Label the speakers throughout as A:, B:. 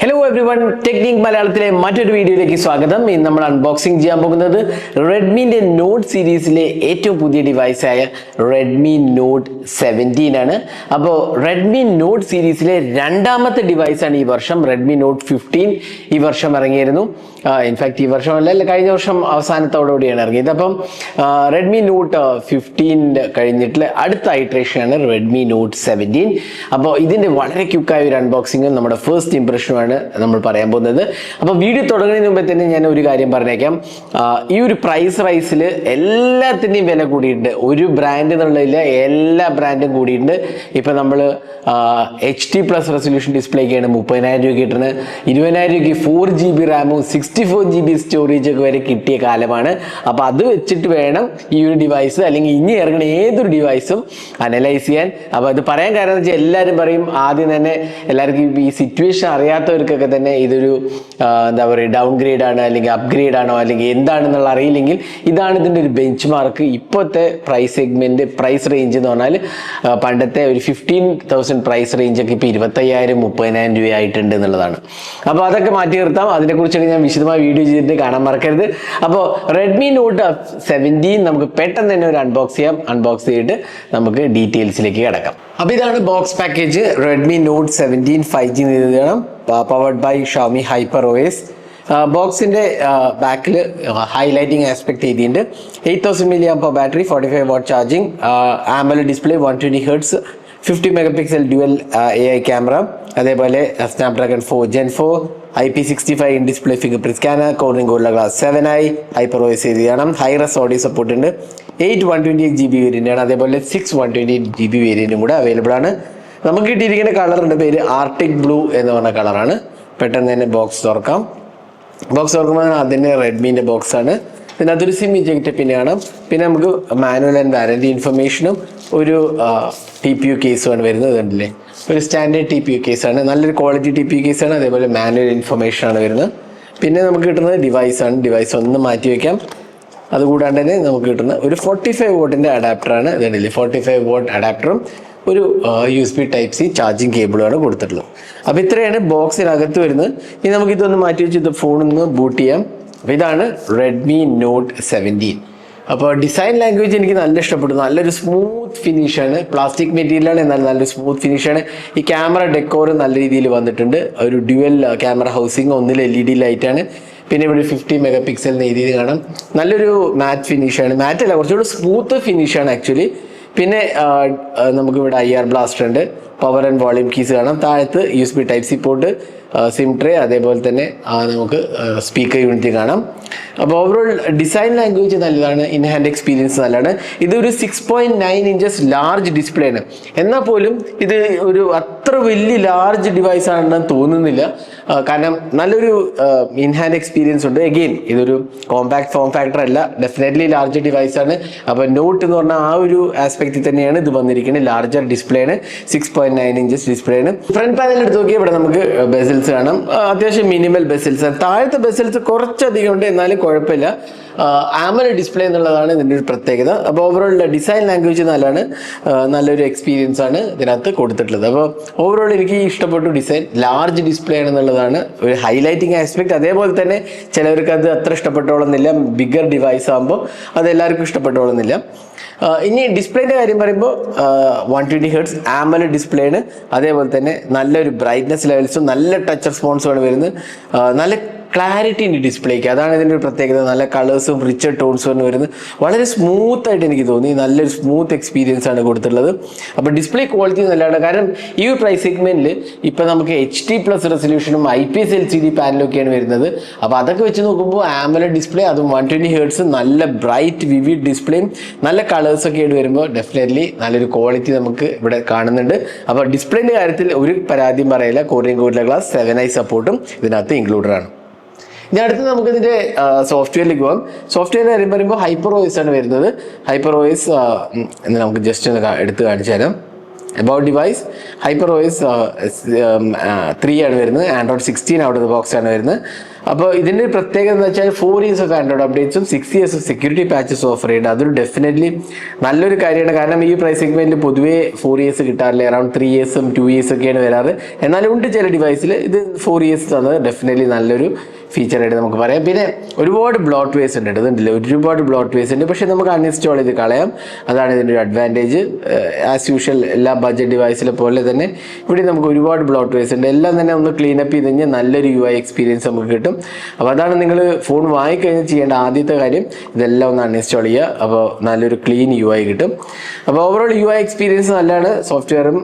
A: Hello every one, technique മലയാളത്തിലെ മറ്റൊരു വീഡിയോയിലേക്ക് സ്വാഗതം. ഇന്ന് നമ്മൾ അൺബോക്സിംഗ് ചെയ്യാൻ പോകുന്നത് റെഡ്മിൻ്റെ നോട്ട് സീരീസിലെ ഏറ്റവും പുതിയ ഡിവൈസായ റെഡ്മി നോട്ട് 17 ആണ്. അപ്പോൾ റെഡ്മി നോട്ട് സീരീസിലെ രണ്ടാമത്തെ ഡിവൈസാണ് ഈ വർഷം. റെഡ്മി നോട്ട് 15 ഈ വർഷം ഇറങ്ങിയിരുന്നു. ഇൻഫാക്ട് ഈ വർഷമല്ല, കഴിഞ്ഞ വർഷം അവസാനത്തോടുകൂടിയാണ് ഇറങ്ങിയത്. അപ്പം റെഡ്മി നോട്ട് 15 കഴിഞ്ഞിട്ടുള്ള അടുത്ത ഐട്രേഷനാണ് റെഡ്മി നോട്ട് 17. അപ്പോൾ ഇതിൻ്റെ വളരെ ക്വിക്കായ ഒരു അൺബോക്സിങ്ങും നമ്മുടെ ഫസ്റ്റ് ഇംപ്രഷനുമാണ് നമ്മൾ പറയാൻ പോകുന്നത്. അപ്പോൾ വീഡിയോ തുടങ്ങുന്നതിന് മുമ്പേ തന്നെ ഞാൻ ഒരു കാര്യം പറഞ്ഞേക്കാം. ഈ ഒരു പ്രൈസ് റൈസിൽ എല്ലാത്തിൻ്റെയും വില കൂടിയിട്ടുണ്ട്. ഒരു ബ്രാൻഡ് എന്നുള്ളതില്ല, എല്ലാ ബ്രാൻഡും കൂടിയിട്ടുണ്ട്. ഇപ്പം നമ്മൾ HD+ റെസൊല്യൂഷൻ ഡിസ്പ്ലേക്കാണ് 30,000 രൂപ കിട്ടുന്നത്. 20,000 രൂപയ്ക്ക് 4GB റാമും 64GB സ്റ്റോറേജൊക്കെ വരെ കിട്ടിയ കാലമാണ്. അപ്പോൾ അത് വെച്ചിട്ട് വേണം ഈ ഒരു ഡിവൈസ് അല്ലെങ്കിൽ ഇനി ഇറങ്ങുന്ന ഏതൊരു ഡിവൈസും അനലൈസ് ചെയ്യാൻ. അപ്പോൾ അത് പറയാൻ കാരണം എന്ന് വെച്ചാൽ എല്ലാവരും പറയും, ആദ്യം തന്നെ എല്ലാവർക്കും ഈ സിറ്റുവേഷൻ അറിയാത്തവർക്കൊക്കെ തന്നെ ഇതൊരു എന്താ പറയുക, ഡൗൺ ഗ്രേഡ് ആണ് അല്ലെങ്കിൽ അപ്ഗ്രേഡ് ആണോ അല്ലെങ്കിൽ എന്താണെന്നുള്ള അറിയില്ലെങ്കിൽ ഇതാണ് ഇതിൻ്റെ ഒരു ബെഞ്ച് മാർക്ക്. ഇപ്പോഴത്തെ പ്രൈസ് സെഗ്മെൻറ്റ്, പ്രൈസ് റേഞ്ച് എന്ന് പറഞ്ഞാൽ പണ്ടത്തെ ഒരു 15,000 പ്രൈസ് റേഞ്ചൊക്കെ ഇപ്പോൾ 25,000 30,000 രൂപ ആയിട്ടുണ്ട് എന്നുള്ളതാണ്. അപ്പോൾ അതൊക്കെ മാറ്റി നിർത്താം. അതിനെക്കുറിച്ചാണ് ഞാൻ വിശദമായ വീഡിയോ ചെയ്തിട്ട് കാണാൻ മറക്കരുത്. അപ്പോൾ റെഡ്മി നോട്ട് 17 നമുക്ക് പെട്ടെന്ന് തന്നെ ഒരു അൺബോക്സ് ചെയ്യാം. അൺബോക്സ് ചെയ്തിട്ട് നമുക്ക് ഡീറ്റെയിൽസിലേക്ക് കിടക്കാം. അപ്പോൾ ഇതാണ് box package. Redmi not 17 5G എഴുതണം, പവർഡ് ബൈ ഷവമി HyperOS. ബോക്സിൻ്റെ ബാക്കിൽ ഹൈലൈറ്റിംഗ് ആസ്പെക്ട് എഴുതിയിട്ടുണ്ട്. 8000 mAh battery, 45 watt charging, AMOLED display, 120 Hz, 50 megapixel dual AI camera, അതേപോലെ Snapdragon 4 Gen 4, IP65 in display fingerprint scanner, Corning Gorilla glass 7i, HyperOS എഴുതിയാണ്. Hi-res audio support ഉണ്ട്. 8 128GB variant ആണ്, അതേപോലെ 6 128GB വേരിയൻറ്റും കൂടെ available ആണ്. നമുക്ക് കിട്ടിയിരിക്കുന്ന കളറിൻ്റെ പേര് ആർട്ടിക് ബ്ലൂ എന്ന് പറഞ്ഞ കളറാണ്. പെട്ടെന്ന് തന്നെ ബോക്സ് തുറക്കാം. ബോക്സ് തുറക്കുമ്പോൾ അതിൻ്റെ റെഡ്മീൻ്റെ ബോക്സാണ്. പിന്നെ അതൊരു സിം ഇജക്റ്റ് പിന്നെ കാണാം. പിന്നെ നമുക്ക് മാനുവൽ ആൻഡ് വാറൻറ്റി ഇൻഫർമേഷനും ഒരു TPU കേസുമാണ് വരുന്നത്. കണ്ടില്ലേ, ഒരു സ്റ്റാൻഡേർഡ് TPU കേസാണ്, നല്ലൊരു ക്വാളിറ്റി TPU കേസാണ്. അതേപോലെ മാനുവൽ ഇൻഫർമേഷനാണ് വരുന്നത്. പിന്നെ നമുക്ക് കിട്ടുന്നത് ഡിവൈസാണ്. ഡിവൈസ് ഒന്ന് മാറ്റി വയ്ക്കാം. അതുകൂടാണ്ട് തന്നെ നമുക്ക് കിട്ടുന്ന ഒരു 45 വാട്ടിൻ്റെ അഡാപ്റ്ററാണ്. ഇതുണ്ടല്ലേ, 45 വാട്ട് അഡാപ്റ്ററും ഒരു USB Type-C ചാർജിങ് കേബിളുമാണ് കൊടുത്തിട്ടുള്ളത്. അപ്പോൾ ഇത്രയാണ് ബോക്സിനകത്ത് വരുന്നത്. ഇനി നമുക്ക് ഇതൊന്ന് മാറ്റി വെച്ച് ഇത് ഫോണൊന്ന് ബൂട്ട് ചെയ്യാം. അപ്പോൾ ഇതാണ് റെഡ്മി നോട്ട് 17. അപ്പോൾ ഡിസൈൻ ലാംഗ്വേജ് എനിക്ക് നല്ല ഇഷ്ടപ്പെട്ടു. നല്ലൊരു സ്മൂത്ത് ഫിനിഷാണ്. പ്ലാസ്റ്റിക് മെറ്റീരിയലാണ്, എന്നാൽ നല്ലൊരു സ്മൂത്ത് ഫിനിഷാണ്. ഈ ക്യാമറ ഡെക്കോർ നല്ല രീതിയിൽ വന്നിട്ടുണ്ട്. ഒരു ഡ്യുവൽ ക്യാമറ ഹൗസിങ്, ഒന്നിൽ LED ലൈറ്റാണ്. പിന്നെ ഇവിടെ 50 മെഗാപിക്സൽ എഴുതി കാണാം. നല്ലൊരു മാറ്റ് ഫിനിഷാണ്. മാറ്റ് അല്ല, കുറച്ചുകൂടി സ്മൂത്ത് ഫിനിഷാണ് ആക്ച്വലി. പിന്നെ നമുക്കിവിടെ IR ബ്ലാസ്റ്റർ ഉണ്ട്, പവർ ആൻഡ് വോളിയം കീസ് കാണാം. താഴത്ത് USB Type-C port, SIM tray, അതേപോലെ തന്നെ നമുക്ക് സ്പീക്കർ യൂണിറ്റ് കാണാം. അപ്പോൾ ഓവറോൾ ഡിസൈൻ ലാംഗ്വേജ് നല്ലതാണ്. ഇൻ ഹാൻഡ് എക്സ്പീരിയൻസ് നല്ലതാണ്. ഇതൊരു 6.9 ഇഞ്ചസ് ലാർജ് ഡിസ്പ്ലേ ആണ്. എന്നാൽ പോലും ഇത് ഒരു അത്ര വലിയ ലാർജ് ഡിവൈസ് ആണെന്ന് തോന്നുന്നില്ല. കാരണം നല്ലൊരു ഇൻ ഹാൻഡ് എക്സ്പീരിയൻസ് ഉണ്ട്. എഗെയിൻ ഇതൊരു കോമ്പാക്ട് ഫോം ഫാക്ടർ അല്ല, ഡെഫിനറ്റ്ലി ലാർജ് ഡിവൈസാണ്. അപ്പോൾ നോട്ട് എന്ന് പറഞ്ഞാൽ ആ ഒരു ആസ്പെക്റ്റിൽ തന്നെയാണ് ഇത് വന്നിരിക്കുന്നത്. ലാർജർ ഡിസ്പ്ലേ ആണ്, 6.9 ഇഞ്ചസ് ഡിസ്പ്ലേ ആണ്. ഫ്രണ്ട് പാനൽ എടുത്ത് നോക്കിയാൽ ഇവിടെ നമുക്ക് ബെസൽസ് കാണാം. അത്യാവശ്യം മിനിമൽ ബെസൽസ് ആണ്. താഴത്തെ ബെസൽസ് കുറച്ചധികം ഉണ്ട്, എന്നാലും കുഴപ്പമില്ല. AMOLED ഡിസ്പ്ലേ എന്നുള്ളതാണ് ഇതിൻ്റെ ഒരു പ്രത്യേകത. അപ്പോൾ ഓവറോൾ ഡിസൈൻ ലാംഗ്വേജ് നല്ലതാണ്. നല്ലൊരു എക്സ്പീരിയൻസ് ആണ് ഇതിനകത്ത് കൊടുത്തിട്ടുള്ളത്. അപ്പോൾ ഓവറോൾ എനിക്ക് ഇഷ്ടപ്പെട്ടു. ഡിസൈൻ ലാർജ് ഡിസ്പ്ലേ ആണെന്നുള്ളതാണ് ഒരു ഹൈലൈറ്റിംഗ് ആസ്പെക്ട്. അതേപോലെ തന്നെ ചിലവർക്ക് അത് അത്ര ഇഷ്ടപ്പെട്ടോളുന്നില്ല. ബിഗർ ഡിവൈസ് ആകുമ്പോൾ അത് എല്ലാവർക്കും ഇഷ്ടപ്പെട്ടോളുന്നില്ല. ഇനി ഡിസ്പ്ലേൻ്റെ കാര്യം പറയുമ്പോൾ 120 Hz AMOLED ഡിസ്പ്ലേ ആണ്. അതേപോലെ തന്നെ നല്ലൊരു ബ്രൈറ്റ്നസ് ലെവൽസും നല്ല ടച്ച് റെസ്പോൺസുമാണ് വരുന്നത്. നല്ല ക്ലാരിറ്റി ഉണ്ട് ഡിസ്പ്ലേക്ക്, അതാണ് ഇതിൻ്റെ ഒരു പ്രത്യേകത. നല്ല കളേഴ്സും റിച്ചർ ടോൺസും വരുന്നത്. വളരെ സ്മൂത്തായിട്ട് എനിക്ക് തോന്നി. നല്ലൊരു സ്മൂത്ത് എക്സ്പീരിയൻസ് ആണ് കൊടുത്തിട്ടുള്ളത്. അപ്പോൾ ഡിസ്പ്ലേ ക്വാളിറ്റി നല്ലതാണ്. കാരണം ഈ ഒരു പ്രൈസ് സെഗ്മെൻറ്റിൽ ഇപ്പോൾ നമുക്ക് HD+ റെസൊല്യൂഷനും IPS LCD പാനലൊക്കെയാണ് വരുന്നത്. അപ്പോൾ അതൊക്കെ വെച്ച് നോക്കുമ്പോൾ AMOLED ഡിസ്പ്ലേ, അതും 120 Hz, നല്ല ബ്രൈറ്റ് വിവിഡ് ഡിസ്പ്ലേയും നല്ല കളേഴ്സൊക്കെ ആയിട്ട് വരുമ്പോൾ ഡെഫിനറ്റ്ലി നല്ലൊരു ക്വാളിറ്റി നമുക്ക് ഇവിടെ കാണുന്നുണ്ട്. അപ്പോൾ ഡിസ്പ്ലേൻ്റെ കാര്യത്തിൽ ഒരു പരാതിയും പറയില്ല. കോർണിംഗ് ഗോറില്ല ഗ്ലാസ് 7i സപ്പോർട്ടും ഇതിനകത്ത് ഇൻക്ലൂഡഡ് ആണ്. ഇനി അടുത്ത് നമുക്ക് ഇതിൻ്റെ സോഫ്റ്റ്വെയറിലേക്ക് പോകാം. സോഫ്റ്റ്വെയറിൻ്റെ കാര്യം പറയുമ്പോൾ HyperOS ആണ് വരുന്നത്. HyperOS എന്ന് നമുക്ക് ജസ്റ്റ് ഒന്ന് എടുത്ത് കാണിച്ചു തരാം. അബൌട്ട് ഡിവൈസ് HyperOS 3 ആണ് വരുന്നത്. Android 16 out of the box ആണ് വരുന്നത്. അപ്പോൾ ഇതിൻ്റെ പ്രത്യേകത എന്ന് വെച്ചാൽ 4 years ഓഫ് ആൻഡ്രോയിഡ് അപ്ഡേറ്റ്സും 6 years of security patches offer ചെയ്യുന്നുണ്ട്. അതൊരു ഡെഫിനറ്റ്ലി നല്ലൊരു കാര്യമാണ്. കാരണം ഈ പ്രൈസ് സെഗ്മെന്റിൽ പൊതുവേ 4 years കിട്ടാറില്ല, അറൌണ്ട് 3 years 2 years ഒക്കെയാണ് വരാറ്. എന്നാലും ഉണ്ട് ചില ഡിവൈസിൽ ഇത് 4 years തന്നത് ഡെഫിനറ്റ്ലി നല്ലൊരു ഫീച്ചറായിട്ട് നമുക്ക് പറയാം. പിന്നെ ഒരുപാട് ബ്ലോട്ട് വേസ് ഉണ്ട്, ഇതുണ്ടല്ലോ ഒരുപാട് ബ്ലോട്ട് വേസ് ഉണ്ട്, പക്ഷെ നമുക്ക് അൺഇൻസ്റ്റാൾ ചെയ്ത് കളയാം. അതാണ് ഇതിൻ്റെ ഒരു അഡ്വാൻറ്റേജ്. ആസ് യൂഷ്വൽ എല്ലാ ബഡ്ജറ്റ് ഡിവൈസിലെ പോലെ തന്നെ ഇവിടെ നമുക്ക് ഒരുപാട് ബ്ലോട്ട് വേസ് ഉണ്ട്. എല്ലാം തന്നെ ഒന്ന് ക്ലീൻ അപ്പ് ചെയ്ത് കഴിഞ്ഞാൽ നല്ലൊരു UI എക്സ്പീരിയൻസ് നമുക്ക് കിട്ടും. അപ്പോൾ അതാണ് നിങ്ങൾ ഫോൺ വാങ്ങിക്കഴിഞ്ഞാൽ ചെയ്യേണ്ട ആദ്യത്തെ കാര്യം, ഇതെല്ലാം ഒന്ന് അൺഇൻസ്റ്റാൾ ചെയ്യുക. അപ്പോൾ നല്ലൊരു ക്ലീൻ UI കിട്ടും. അപ്പോൾ ഓവറോൾ UI എക്സ്പീരിയൻസ് നല്ലതാണ്. സോഫ്റ്റ്വെയറും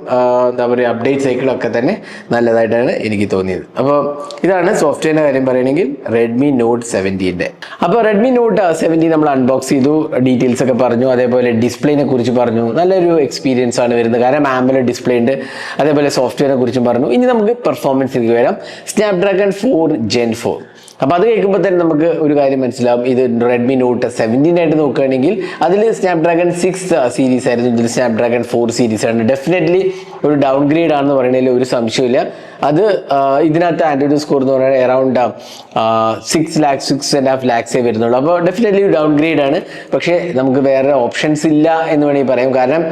A: എന്താ പറയുക അപ്ഡേറ്റ് സൈക്കിളൊക്കെ തന്നെ നല്ലതായിട്ടാണ് എനിക്ക് തോന്നിയത്. അപ്പോൾ ഇതാണ് സോഫ്റ്റ്വെയറിൻ്റെ കാര്യം പറയുകയാണെങ്കിൽ റെഡ്മി നോട്ട് 17. അപ്പോൾ റെഡ്മി നോട്ട് 17 നമ്മൾ അൺബോക്സ് ചെയ്തു, ഡീറ്റെയിൽസ് ഒക്കെ പറഞ്ഞു, അതേപോലെ ഡിസ്പ്ലേനെ കുറിച്ച് പറഞ്ഞു. നല്ലൊരു എക്സ്പീരിയൻസ് ആണ് വരുന്നത്, കാരണം AMOLED ഡിസ്പ്ലേ ഉണ്ട്. അതേപോലെ സോഫ്റ്റ്വെയറിനെ കുറിച്ചും പറഞ്ഞു. ഇനി നമുക്ക് പെർഫോമൻസിലേക്ക് വരാം. Snapdragon 4 Gen 4. അപ്പോൾ അത് കേൾക്കുമ്പോൾ തന്നെ നമുക്ക് ഒരു കാര്യം മനസ്സിലാവും, ഇത് റെഡ്മി നോട്ട് 17 ആയിട്ട് നോക്കുകയാണെങ്കിൽ അതിൽ സ്നാപ്ഡ്രാഗൺ 6 സീരീസ് ആയിരുന്നു, ഇതിൽ സ്നാപ്ഡ്രാഗൺ 4 സീരീസ് ആണ്. ഡെഫിനറ്റ്ലി ഒരു ഡൗൺ ഗ്രേഡ് ആണെന്ന് പറയുന്നതിൽ ഒരു സംശയമില്ല. അത് ഇതിനകത്ത് ആൻഡ്രോയിഡ് സ്കോർ എന്ന് പറയുന്നത് അറൗണ്ട് 6.5 lakhs വരുന്നുള്ളൂ. അപ്പോൾ ഡെഫിനറ്റ്ലി ഒരു ഡൗൺ ഗ്രേഡ് ആണ്. പക്ഷേ നമുക്ക് വേറെ ഓപ്ഷൻസ് ഇല്ല എന്ന് വേണമെങ്കിൽ പറയാം. കാരണം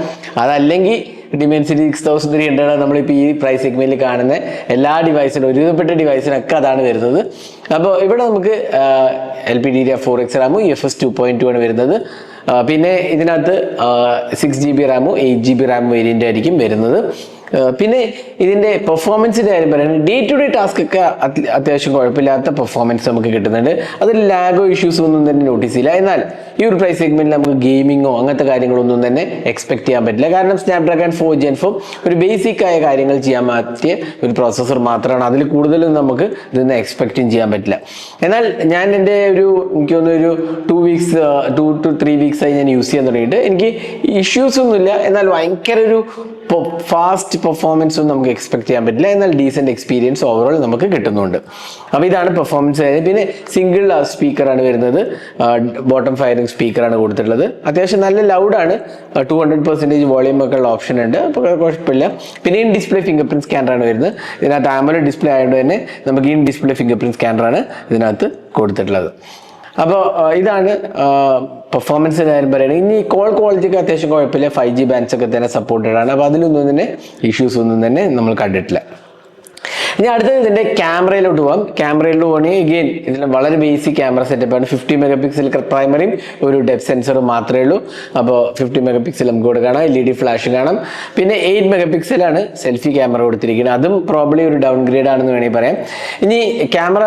A: അതല്ലെങ്കിൽ Dimensity 6300 ആണ് നമ്മളിപ്പോൾ ഈ പ്രൈസ് സെഗ്മെന്റിൽ കാണുന്ന എല്ലാ ഡിവൈസിനും, ഒരുവിധപ്പെട്ട ഡിവൈസിനൊക്കെ അതാണ് വരുന്നത്. അപ്പോൾ ഇവിടെ നമുക്ക് LPDDR4X റാമും UFS 2.2 ആണ് വരുന്നത്. പിന്നെ ഇതിനകത്ത് 6GB റാമും 8GB റാം വേരിയൻ്റ് ആയിരിക്കും വരുന്നത്. പിന്നെ ഇതിൻ്റെ പെർഫോമൻസിൻ്റെ കാര്യം പറയുന്നത് ഡേ ടു ഡേ ടാസ്ക് ഒക്കെ അത്യാവശ്യം കുഴപ്പമില്ലാത്ത പെർഫോമൻസ് നമുക്ക് കിട്ടുന്നുണ്ട്. അതിൽ ലാഗോ ഇഷ്യൂസ് ഒന്നും തന്നെ നോട്ടീസ് ചെയ്യില്ല. എന്നാൽ ഈ ഒരു പ്രൈസ് സെഗ്മെന്റിൽ നമുക്ക് ഗെയിമിങ്ങോ അങ്ങനത്തെ കാര്യങ്ങളൊന്നും തന്നെ എക്സ്പെക്ട് ചെയ്യാൻ പറ്റില്ല. കാരണം സ്നാപ്ഡ്രാഗൺ 4 Gen 4 ഒരു ബേസിക് ആയ കാര്യങ്ങൾ ചെയ്യാൻ പറ്റിയ ഒരു പ്രോസസ്സർ മാത്രമാണ്. അതിൽ കൂടുതലൊന്നും നമുക്ക് ഇതൊന്നും എക്സ്പെക്റ്റും ചെയ്യാൻ പറ്റില്ല. എന്നാൽ ഞാൻ എൻ്റെ എനിക്ക് തോന്നുന്നു ഒരു 2 to 3 weeks ആയി ഞാൻ യൂസ് ചെയ്യാൻ തുടങ്ങിയിട്ട് എനിക്ക് ഇഷ്യൂസ് ഒന്നുമില്ല. എന്നാൽ ഭയങ്കര ഒരു ഫാസ്റ്റ് പെർഫോമൻസ് ഒന്നും നമുക്ക് എക്സ്പെക്ട് ചെയ്യാൻ പറ്റില്ല. എന്നാൽ ഡീസെന്റ് എക്സ്പീരിയൻസ് ഓവറോൾ നമുക്ക് കിട്ടുന്നുണ്ട്. അപ്പോൾ ഇതാണ് പെർഫോമൻസ്. പിന്നെ സിംഗിൾ സ്പീക്കറാണ് വരുന്നത്, ബോട്ടം ഫയറിംഗ് സ്പീക്കറാണ് കൊടുത്തിട്ടുള്ളത്. അത്യാവശ്യം നല്ല ലൗഡാണ്, 200% വോളിയം ഒക്കെ ഉള്ള ഓപ്ഷൻ ഉണ്ട്, അപ്പോൾ കുഴപ്പമില്ല. പിന്നെ ഇൻ ഡിസ്പ്ലേ ഫിംഗർ പ്രിന്റ് സ്കാനറാണ് വരുന്നത്. ഇതിനകത്ത് AMOLED ഡിസ്പ്ലേ ആയതുകൊണ്ട് തന്നെ നമുക്ക് ഇൻ ഡിസ്പ്ലേ ഫിംഗർ പ്രിന്റ് സ്കാനറാണ് ഇതിനകത്ത് കൊടുത്തിട്ടുള്ളത്. അപ്പോൾ ഇതാണ് പെർഫോമൻസിൻ്റെ കാര്യം പറയുന്നത്. ഇനി കോൾ ക്വാളിറ്റിക്ക് അത്യാവശ്യം കുഴപ്പമില്ല, 5G ബാൻഡ്സ് ഒക്കെ തന്നെ സപ്പോർട്ടഡ് ആണ്. അപ്പോൾ അതിലൊന്നും തന്നെ ഇഷ്യൂസ് ഒന്നും തന്നെ നമ്മൾ കണ്ടിട്ടില്ല. ഇനി അടുത്തത് ഇതിൻ്റെ ക്യാമറയിലോട്ട് പോകാം. ക്യാമറയിൽ പോകണമെങ്കിൽ എഗെയിൻ ഇതിൽ വളരെ ബേസിക് ക്യാമറ സെറ്റപ്പാണ്. 50 MP പ്രൈമറിയും ഒരു ഡെപ്ത് സെൻസറും മാത്രമേ ഉള്ളൂ. അപ്പോൾ 50 MP നമുക്ക് ഇവിടെ കാണാം, LED ഫ്ലാഷ് കാണാം. പിന്നെ 8 MP ആണ് സെൽഫി ക്യാമറ കൊടുത്തിരിക്കുന്നത്. അതും പ്രോബ്ലി ഒരു ഡൗൺ ഗ്രേഡ് ആണെന്ന് വേണമെങ്കിൽ പറയാം. ഇനി ക്യാമറ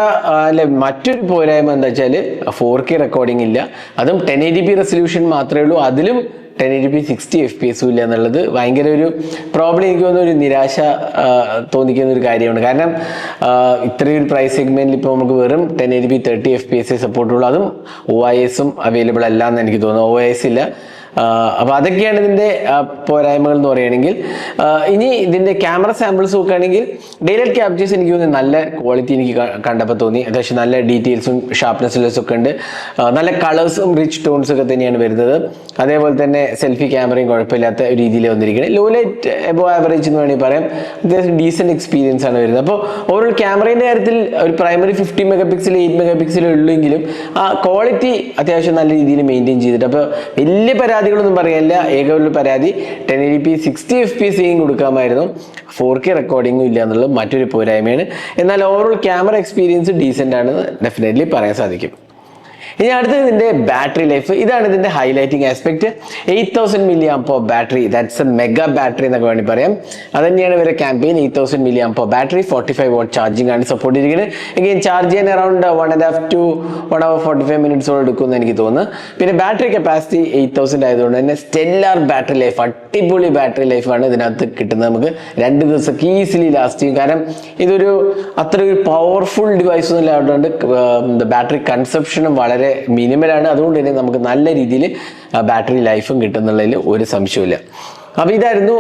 A: മറ്റൊരു പോരായ്മ എന്താ വെച്ചാൽ 4K റെക്കോർഡിംഗ് ഇല്ല, അതും 1080p റെസൊല്യൂഷൻ മാത്രമേ ഉള്ളൂ. അതിലും 1080p 60 FPS ഇല്ല എന്നുള്ളത് ഭയങ്കര ഒരു പ്രോബ്ലം. എനിക്ക് തോന്നുന്ന ഒരു നിരാശ തോന്നിക്കുന്ന ഒരു കാര്യമാണ്. കാരണം ഇത്രയും ഒരു പ്രൈസ് സെഗ്മെന്റിൽ ഇപ്പോൾ നമുക്ക് വെറും 1080p 30 FPS സപ്പോർട്ടുള്ളൂ. അതും OIS അവൈലബിൾ അല്ല എന്ന് എനിക്ക് തോന്നുന്നു, OIS ഇല്ല. അപ്പോൾ അതൊക്കെയാണ് ഇതിൻ്റെ പോരായ്മകൾ എന്ന് പറയുകയാണെങ്കിൽ. ഇനി ഇതിൻ്റെ ക്യാമറ സാമ്പിൾസ് നോക്കുകയാണെങ്കിൽ ഡെയിലൈറ്റ് ക്യാപ്ചേഴ്സ് എനിക്ക് തോന്നുന്നു നല്ല ക്വാളിറ്റി എനിക്ക് കണ്ടപ്പോൾ തോന്നി. അത്യാവശ്യം നല്ല ഡീറ്റെയിൽസും ഷാർപ്നെസ്സും ഒക്കെ ഉണ്ട്. നല്ല കളേഴ്സും റിച്ച് ടോൺസ് ഒക്കെ തന്നെയാണ് വരുന്നത്. അതേപോലെ തന്നെ സെൽഫി ക്യാമറയും കുഴപ്പമില്ലാത്ത രീതിയിൽ വന്നിരിക്കുന്നത്. ലോ ലൈറ്റ് എബോ ആവറേജ് എന്ന് വേണമെങ്കിൽ പറയാം. അത്യാവശ്യം ഡീസൻറ്റ് എക്സ്പീരിയൻസ് ആണ് വരുന്നത്. അപ്പോൾ ഓവറോൾ ക്യാമറേൻ്റെ കാര്യത്തിൽ ഒരു പ്രൈമറി 50 MP 8 MP ഉള്ളെങ്കിലും ആ ക്വാളിറ്റി അത്യാവശ്യം നല്ല രീതിയിൽ മെയിൻറ്റെയിൻ ചെയ്തിട്ട്, അപ്പോൾ വലിയ പരാതികളൊന്നും പറയാനില്ല. ഏക ഒരു പരാതി 1080p 60 FPS കൊടുക്കാമായിരുന്നു, 4K റെക്കോർഡിങ്ങും ഇല്ല എന്നുള്ളത് മറ്റൊരു പോരായ്മയാണ്. എന്നാൽ ഓവറോൾ ക്യാമറ എക്സ്പീരിയൻസ് ഡീസൻ്റ് ആണെന്ന് ഡെഫിനറ്റ്ലി പറയാൻ സാധിക്കും. ഇനി അടുത്തത് ഇതിൻ്റെ ബാറ്ററി ലൈഫ്. ഇതാണ് ഇതിൻ്റെ highlighting aspect. 8000 mAh battery, that's A mega battery എന്നൊക്കെ വേണ്ടി പറയാം. അത് തന്നെയാണ് ഇവരെ campaign. 8000 mAh battery, 45 watt charging ആണ് സപ്പോർട്ട് ചെയ്തിരിക്കുന്നത്. എങ്കിലും ചാർജ് ചെയ്യാൻ അറൗണ്ട് 1.5 to 1 hour 45 minutes എടുക്കുമെന്ന് എനിക്ക് തോന്നുന്നു. പിന്നെ ബാറ്ററി കപ്പാസിറ്റി 8000 ആയതുകൊണ്ട് തന്നെ സ്റ്റെല്ലാർ ബാറ്ററി ലൈഫ്, അടിപൊളി ബാറ്ററി ലൈഫാണ് ഇതിനകത്ത് കിട്ടുന്നത്. നമുക്ക് 2 ദിവസമൊക്കെ ഈസിലി ലാസ്റ്റ് ചെയ്യും. കാരണം ഇതൊരു അത്ര ഒരു പവർഫുൾ ഡിവൈസ് ഒന്നും ഇല്ലാത്തതുകൊണ്ട് ബാറ്ററി കൺസപ്ഷനും വളരെ മിനിമലാണ്. അതുകൊണ്ട് തന്നെ നമുക്ക് നല്ല രീതിയിൽ ബാറ്ററി ലൈഫും കിട്ടുന്നുള്ളതിൽ ഒരു സംശയമില്ല. അപ്പോൾ ഇതായിരുന്നു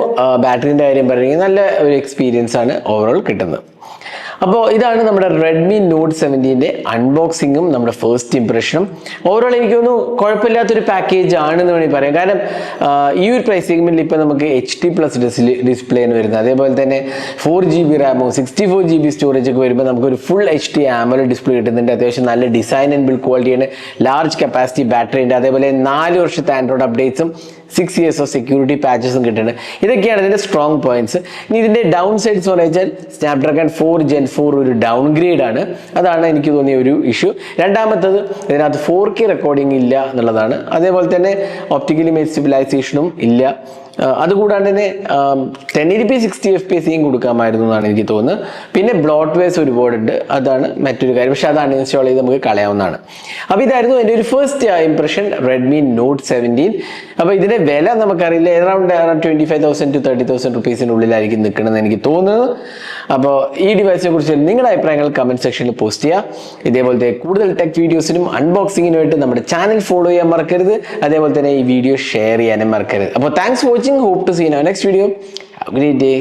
A: ബാറ്ററിൻ്റെ കാര്യം പറയുന്നത്. നല്ല ഒരു എക്സ്പീരിയൻസ് ആണ് ഓവറോൾ കിട്ടുന്നത്. അപ്പോൾ ഇതാണ് നമ്മുടെ റെഡ്മി നോട്ട് 17ന്റെ അൺബോക്സിങ്ങും നമ്മുടെ ഫസ്റ്റ് ഇംപ്രഷനും. ഓവറോൾ എനിക്ക് തോന്നുന്നു കുഴപ്പമില്ലാത്തൊരു പാക്കേജ് ആണെന്ന് വേണമെങ്കിൽ പറയാം. കാരണം ഈ ഒരു പ്രൈസ് സെഗ്മെന്റിൽ ഇപ്പം നമുക്ക് HD+ ഡിസ്പ്ലേ ആണ് വരുന്നത്. അതേപോലെ തന്നെ 4GB റാമോ 64GB സ്റ്റോറേജ് ഒക്കെ വരുമ്പോൾ നമുക്കൊരു ഫുൾ HD AMOLED ഡിസ്പ്ലേ കിട്ടുന്നുണ്ട്. അത്യാവശ്യം നല്ല ഡിസൈൻ ആൻഡ് ബിൽഡ് ക്വാളിറ്റിയാണ്, ലാർജ് കപ്പാസിറ്റി ബാറ്ററി ഉണ്ട്, അതേപോലെ 4 വർഷത്തെ ആൻഡ്രോയിഡ് അപ്ഡേറ്റ്സും 6 years ഓഫ് സെക്യൂരിറ്റി പാച്ചസും കിട്ടുന്നുണ്ട്. ഇതൊക്കെയാണ് ഇതിന്റെ സ്ട്രോങ് പോയിന്റ്സ്. ഇനി ഇതിന്റെ ഡൗൺ സൈഡ്സ് എന്ന് വെച്ചാൽ സ്നാപ്ഡ്രാഗൺ 4 Gen 4 ഒരു ഡൗൺഗ്രേഡ് ആണ്. അതാണ് എനിക്ക് തോന്നിയ ഒരു ഇഷ്യൂ. രണ്ടാമത്തത് ഇതിനകത്ത് 4K റെക്കോർഡിംഗ് ഇല്ല എന്നുള്ളതാണ്. അതേപോലെ തന്നെ ഒപ്റ്റിക്കൽ ഇമേജ് സ്റ്റെബിലൈസേഷനും ഇല്ല. അതുകൂടാണ്ട് തന്നെ 1080p 60 FPS കൊടുക്കാമായിരുന്നു എന്നാണ് എനിക്ക് തോന്നുന്നത്. പിന്നെ ബ്ലോട്ട്വെയർസ് ഒരുപാടുണ്ട്, അതാണ് മറ്റൊരു കാര്യം. പക്ഷെ അത് അൺഇൻസ്റ്റാൾ ചെയ്ത് നമുക്ക് കളയാവുന്നതാണ്. അപ്പോൾ ഇതായിരുന്നു എൻ്റെ ഒരു ഫസ്റ്റ് ഇംപ്രഷൻ റെഡ്മി നോട്ട് 17. അപ്പോൾ ഇതിന്റെ വില നമുക്കറിയില്ല, അറൗണ്ട് 25,000 to 30,000 റുപ്പീസിൻ്റെ ഉള്ളിലായിരിക്കും നിൽക്കണമെന്ന് എനിക്ക് തോന്നുന്നത്. അപ്പോൾ ഈ ഡിവൈസിനെ കുറിച്ച് നിങ്ങളുടെ അഭിപ്രായങ്ങൾ കമന്റ് സെക്ഷനിൽ പോസ്റ്റ് ചെയ്യുക. ഇതേപോലത്തെ കൂടുതൽ ടെക് വീഡിയോസിനും അൺബോക്സിങ്ങിനുമായിട്ട് നമ്മുടെ ചാനൽ ഫോളോ ചെയ്യാൻ മറക്കരുത്. അതേപോലെ തന്നെ ഈ വീഡിയോ ഷെയർ ചെയ്യാനും മറക്കരുത്. അപ്പോൾ thanks for watching. Hope to see you in our next video. Have a great day.